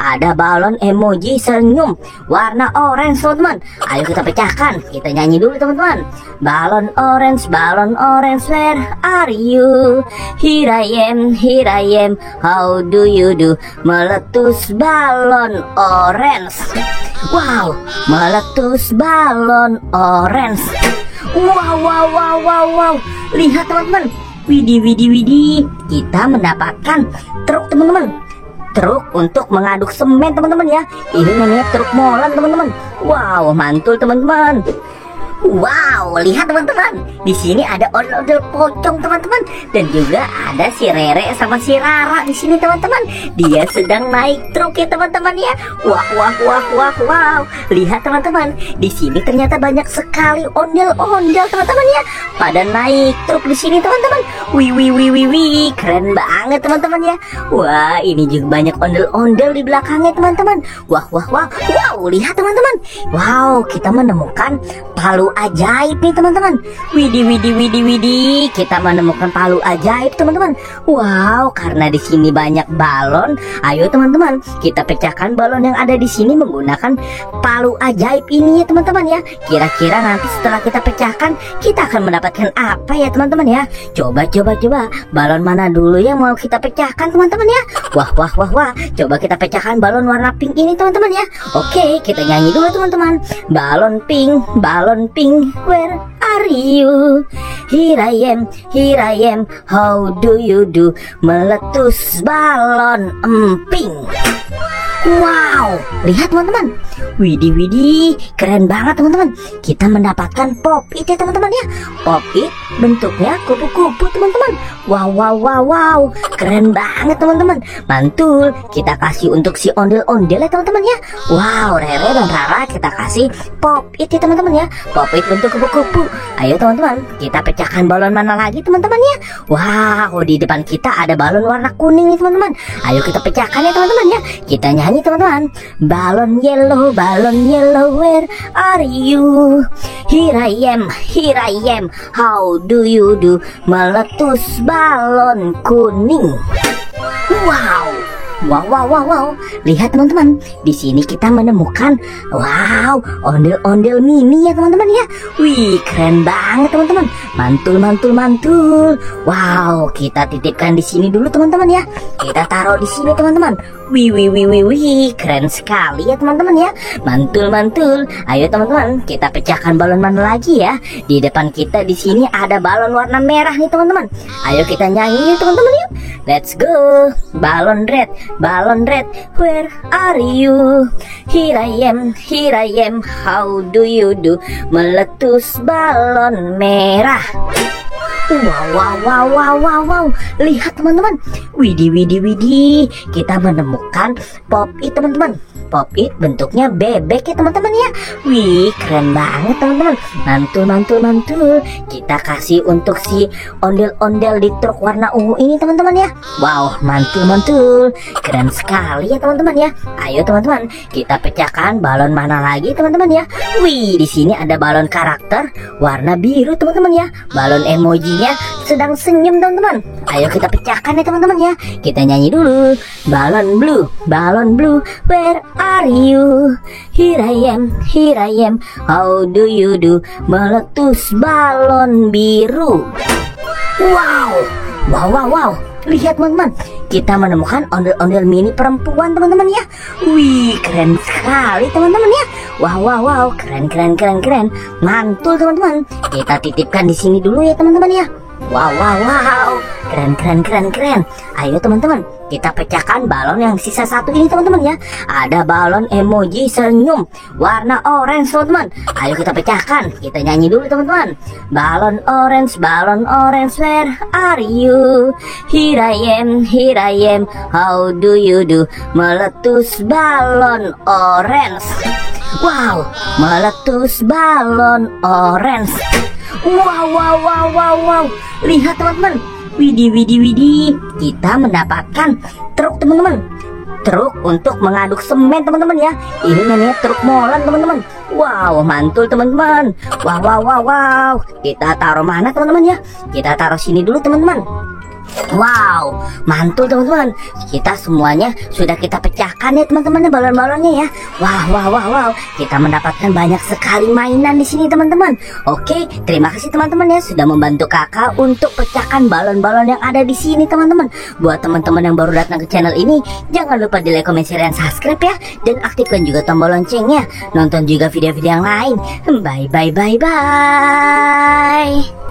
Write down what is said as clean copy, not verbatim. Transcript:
ada balon emoji senyum warna orange teman-teman. Ayo kita pecahkan, kita nyanyi dulu teman-teman. Balon orange, where are you? Here I am, how do you do? Meletus balon orange. Wow, meletus balon orange. Wow. Lihat teman-teman. Widih. Kita mendapatkan truk teman-teman. Truk untuk mengaduk semen teman-teman ya. Ini namanya truk molen teman-teman. Wow, mantul teman-teman. Wow, lihat teman-teman. Di sini ada ondel-ondel pocong teman-teman, dan juga ada si Rere sama si Rara di sini teman-teman. Dia sedang naik truk ya teman-teman ya. Wow. Lihat teman-teman. Di sini ternyata banyak sekali ondel-ondel teman-teman ya. Pada naik truk di sini teman-teman. Wih, keren banget teman-teman ya. Wah, ini juga banyak ondel-ondel di belakangnya teman-teman. Wow, lihat teman-teman. Wow, kita menemukan palu ajaib nih teman-teman. Widih. Kita menemukan palu ajaib teman-teman. Wow, karena di sini banyak balon. Ayo teman-teman, kita pecahkan balon yang ada di sini menggunakan palu ajaib ini ya teman-teman ya. Kira-kira nanti setelah kita pecahkan, kita akan mendapatkan apa ya teman-teman ya? Coba. Balon mana dulu yang mau kita pecahkan teman-teman ya? Wah. Coba kita pecahkan balon warna pink ini teman-teman ya. Oke, kita nyanyi dulu teman-teman. Balon pink, where are you? Here I am, how do you do? Meletus balon emping. Wow, lihat teman-teman. Widih, keren banget teman-teman. Kita mendapatkan pop-it ya teman-teman ya. Pop-it bentuknya kupu-kupu teman-teman. Wow, keren banget teman-teman. Mantul, kita kasih untuk si ondel-ondel ya teman-teman ya. Wow, Rere dan Rara kita kasih pop-it ya teman-teman ya. Pop-it bentuk kupu-kupu. Ayo teman-teman, kita pecahkan balon mana lagi teman-teman ya. Wow, di depan kita ada balon warna kuning nih teman-teman. Ayo kita pecahkan ya teman-teman ya. Kita nyanyi teman-teman. Balon yellow, where are you? Here I am, how do you do? Meletus balon kuning. Wow. Lihat teman-teman. Di sini kita menemukan ondel-ondel mini ya teman-teman ya. Wih, keren banget teman-teman. Mantul. Wow, kita titipkan di sini dulu teman-teman ya. Kita taruh di sini teman-teman. Wih, keren sekali ya teman-teman ya. Mantul. Ayo teman-teman, kita pecahkan balon mana lagi ya. Di depan kita di sini ada balon warna merah nih teman-teman. Ayo kita nyanyi ya teman-teman yuk. Let's go. Balon red, where are you? Here I am, how do you do? Meletus balon merah. Wow. Lihat teman-teman. Widih. Kita menemukan pop-it teman-teman. Pop-it bentuknya bebek ya teman-teman ya. Wih, keren banget teman-teman. Mantul. Kita kasih untuk si ondel-ondel di truk warna ungu ini teman-teman ya. Wow, mantul. Keren sekali ya teman-teman ya. Ayo teman-teman, kita pecahkan balon mana lagi teman-teman ya. Wih, di sini ada balon karakter warna biru teman-teman ya. Balon emojinya sedang senyum teman-teman. Ayo kita pecahkan ya teman-teman ya. Kita nyanyi dulu. Balon blue, where are you? Here I am, how do you do? Meletus balon biru. Wow. Lihat teman-teman, kita menemukan ondel-ondel mini perempuan teman-teman ya. Wih, keren sekali teman-teman ya. Wow, keren. Mantul teman-teman. Kita titipkan di sini dulu ya teman-teman ya. Wow, keren. Ayo teman-teman, kita pecahkan balon yang sisa satu ini teman-teman ya. Ada balon emoji senyum warna orange teman-teman. Ayo kita pecahkan, kita nyanyi dulu teman-teman. Balon orange, where are you? Here I am, how do you do? Meletus balon orange. Wow, meletus balon orange. Wow. Lihat teman-teman. Widih. Kita mendapatkan truk teman-teman. Truk untuk mengaduk semen teman-teman ya. Ini namanya truk molen teman-teman. Wow, mantul teman-teman. Wow. Kita taruh mana teman-teman ya? Kita taruh sini dulu teman-teman. Wow, mantul teman-teman. Kita semuanya sudah kita pecahkan ya teman-teman ya, balon-balonnya ya. Wow. Kita mendapatkan banyak sekali mainan di sini teman-teman. Oke, terima kasih teman-teman ya sudah membantu kakak untuk pecahkan balon-balon yang ada di sini teman-teman. Buat teman-teman yang baru datang ke channel ini, jangan lupa di like, comment, share, dan subscribe ya. Dan aktifkan juga tombol loncengnya. Nonton juga video-video yang lain. Bye.